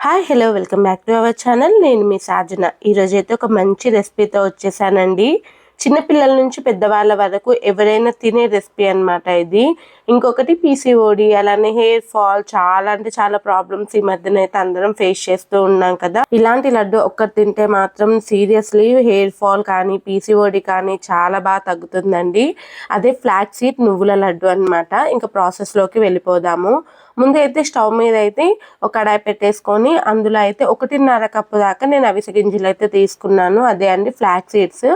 Hi hello welcome back to our channel. నేను మీ సాజన. ఈరోజు అయితే ఒక మంచి రెసిపీతో వచ్చేసానండి. చిన్నపిల్లల నుంచి పెద్దవాళ్ళ వరకు ఎవరైనా తినే రెసిపీ అనమాట ఇది. ఇంకొకటి పీసీఓడి, అలానే హెయిర్ ఫాల్, చాలా అంటే చాలా ప్రాబ్లమ్స్ ఈ మధ్యన అయితే అందరం ఫేస్ చేస్తూ ఉన్నాం కదా. ఇలాంటి లడ్డు ఒక్కటి తింటే మాత్రం సీరియస్లీ హెయిర్ ఫాల్ కానీ పీసీఓడి కానీ చాలా బాగా తగ్గుతుందండి. అదే ఫ్లాక్ సీడ్ నువ్వుల లడ్డు అనమాట. ఇంకా ప్రాసెస్లోకి వెళ్ళిపోదాము. ముందు అయితే స్టవ్ మీద అయితే ఒక కడాయి పెట్టేసుకొని అందులో అయితే 1.5 కప్పు దాకా నేను అవిసె గింజలు అయితే తీసుకున్నాను. అదే అండి ఫ్లాక్ సీడ్స్.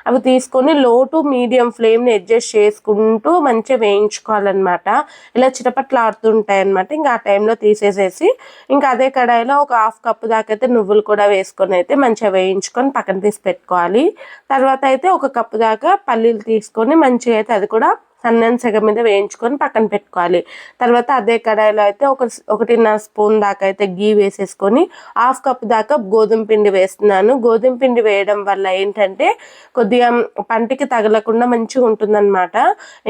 అవి తీసుకొని లో టు మీడియం ఫ్లేమ్ని అడ్జస్ట్ చేసుకుంటూ మంచిగా వేయించుకోవాలన్నమాట. ఇలా చిటపట్లాడుతుంటాయి అనమాట. ఇంకా ఆ టైంలో తీసేసేసి ఇంకా అదే కడాయిలో ఒక 1/2 కప్పు దాకా అయితే నువ్వులు కూడా వేసుకొని అయితే మంచిగా వేయించుకొని పక్కన తీసి పెట్టుకోవాలి. తర్వాత అయితే 1 కప్పు దాకా పల్లీలు తీసుకొని మంచిగా అయితే అది కూడా సన్నని సెగ మీద వేయించుకొని పక్కన పెట్టుకోవాలి. తర్వాత అదే కడాయిలో అయితే 1.5 స్పూన్ దాకా అయితే గీ వేసేసుకొని 1/2 కప్ దాకా గోధుమ పిండి వేస్తున్నాను. గోధుమ పిండి వేయడం వల్ల ఏంటంటే కొద్దిగా పంటికి తగలకుండా మంచిగా ఉంటుందన్నమాట.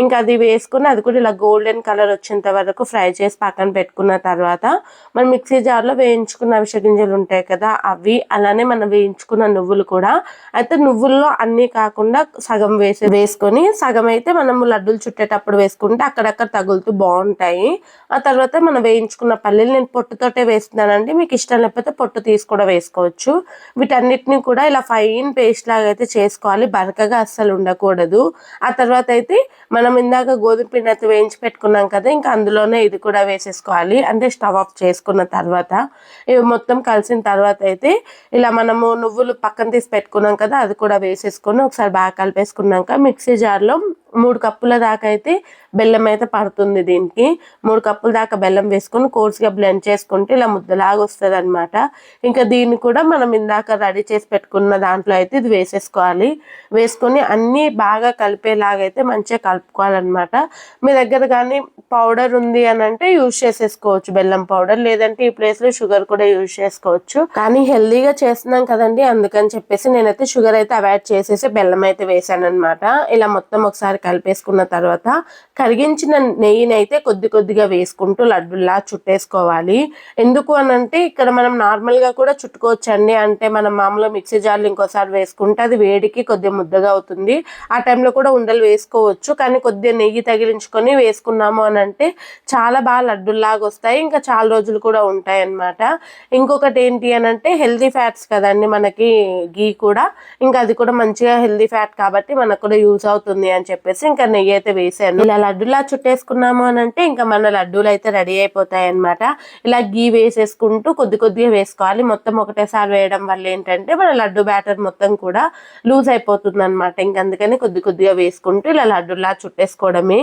ఇంకా అది వేసుకొని అది కూడా ఇలా గోల్డెన్ కలర్ వచ్చేంత వరకు ఫ్రై చేసి పక్కన పెట్టుకున్న తర్వాత మనం మిక్సీ జార్లో వేయించుకున్న అవిసె గింజలు ఉంటాయి కదా, అవి అలానే మనం వేయించుకున్న నువ్వులు కూడా అయితే నువ్వుల్లో అన్నీ కాకుండా సగం వేసుకొని సగం అయితే మనము లడ్డూలు చుట్టేటప్పుడు వేసుకుంటే అక్కడక్కడ తగులుతూ బాగుంటాయి. ఆ తర్వాత మనం వేయించుకున్న పల్లీలు నేను పొట్టుతోటే వేస్తున్నానండి. మీకు ఇష్టం లేకపోతే పొట్టు తీసి కూడా వేసుకోవచ్చు. వీటన్నిటిని కూడా ఇలా ఫైన్ పేస్ట్ లాగా అయితే చేసుకోవాలి. బరకగా అస్సలు ఉండకూడదు. ఆ తర్వాత అయితే మనం ఇందాక గోధుమ పిండి అయితే వేయించి పెట్టుకున్నాం కదా, ఇంకా అందులోనే ఇది కూడా వేసేసుకోవాలి. అంటే స్టవ్ ఆఫ్ చేసుకున్న తర్వాత ఇవి మొత్తం కలిసిన తర్వాత అయితే ఇలా మనము నువ్వులు పక్కన తీసి పెట్టుకున్నాం కదా, అది కూడా వేసేసుకొని ఒకసారి బాగా కలిపేసుకున్నాక మిక్సీ జార్లో 3 కప్పుల దాకా అయితే బెల్లం అయితే పడుతుంది. దీనికి 3 కప్పుల దాకా బెల్లం వేసుకొని కోర్స్గా బ్లెండ్ చేసుకుంటే ఇలా ముద్దలాగా వస్తుంది అనమాట. ఇంకా దీన్ని కూడా మనం ఇందాక రెడీ చేసి పెట్టుకున్న దాంట్లో అయితే ఇది వేసేసుకోవాలి. వేసుకొని అన్నీ బాగా కలిపేలాగా అయితే మంచిగా కలుపుకోవాలన్నమాట. మీ దగ్గర కానీ పౌడర్ ఉంది అని అంటే యూజ్ చేసేసుకోవచ్చు బెల్లం పౌడర్, లేదంటే ఈ ప్లేస్లో షుగర్ కూడా యూజ్ చేసుకోవచ్చు. కానీ హెల్దీగా చేస్తున్నాం కదండి, అందుకని చెప్పేసి నేనైతే షుగర్ అయితే అవాయిడ్ చేసేసి బెల్లం అయితే వేసాను అనమాట. ఇలా మొత్తం ఒకసారి కలిపేసుకున్న తర్వాత కరిగించిన నెయ్యిని అయితే కొద్దిగా వేసుకుంటూ లడ్డుల్లా చుట్టేసుకోవాలి. ఎందుకు అని అంటే ఇక్కడ మనం నార్మల్గా కూడా చుట్టుకోవచ్చండి. అంటే మనం మామూలుగా మిక్సీ జార్లు ఇంకోసారి వేసుకుంటే అది వేడికి కొద్దిగా ముద్దగా అవుతుంది. ఆ టైంలో కూడా ఉండలు వేసుకోవచ్చు. కానీ కొద్దిగా నెయ్యి తగిలించుకొని వేసుకున్నాము అని అంటే చాలా బాగా లడ్డుల్లాగా వస్తాయి. ఇంకా చాలా రోజులు కూడా ఉంటాయి అన్నమాట. ఇంకొకటి ఏంటి అని అంటే హెల్దీ ఫ్యాట్స్ కదండి మనకి గీ కూడా, ఇంకా అది కూడా మంచిగా హెల్దీ ఫ్యాట్ కాబట్టి మనకు కూడా యూజ్ అవుతుంది అని చెప్పేసి ఇంకా నెయ్యి అయితే వేసాను. ఇలా లడ్డులా చుట్టేసుకున్నాము అని అంటే ఇంకా మన లడ్డూలు అయితే రెడీ అయిపోతాయి అనమాట. ఇలా గీ వేసేసుకుంటూ కొద్దిగా వేసుకోవాలి. మొత్తం ఒకటేసారి వేయడం వల్ల ఏంటంటే మన లడ్డు బ్యాటర్ మొత్తం కూడా లూజ్ అయిపోతుంది అనమాట. ఇంక అందుకని కొద్దిగా వేసుకుంటూ ఇలా లడ్డులా చుట్టేసుకోవడమే.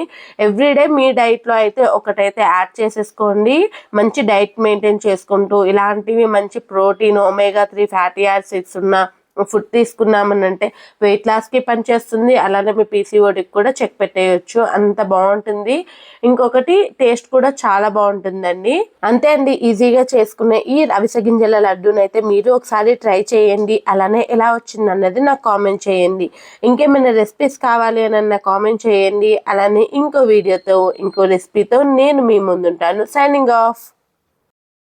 ఎవ్రీడే మీ డైట్లో అయితే ఒకటైతే యాడ్ చేసేసుకోండి. మంచి డైట్ మెయింటైన్ చేసుకుంటూ ఇలాంటివి మంచి ప్రోటీన్, ఒమేగా 3 ఫ్యాటీ యాసిడ్స్ ఉన్న ఫుడ్ తీసుకున్నామని అంటే వెయిట్ లాస్కి పనిచేస్తుంది. అలానే మీ పీసీఓడికి కూడా చెక్ పెట్టేయచ్చు, అంత బాగుంటుంది. ఇంకొకటి టేస్ట్ కూడా చాలా బాగుంటుందండి. అంతే అండి, ఈజీగా చేసుకునే ఈ అవిసె గింజల లడ్డూనైతే మీరు ఒకసారి ట్రై చేయండి. అలానే ఎలా వచ్చింది అన్నది నాకు కామెంట్ చేయండి. ఇంకేమైనా రెసిపీస్ కావాలి అని కామెంట్ చేయండి. అలానే ఇంకో వీడియోతో ఇంకో రెసిపీతో నేను మీ ముందుంటాను. Signing of.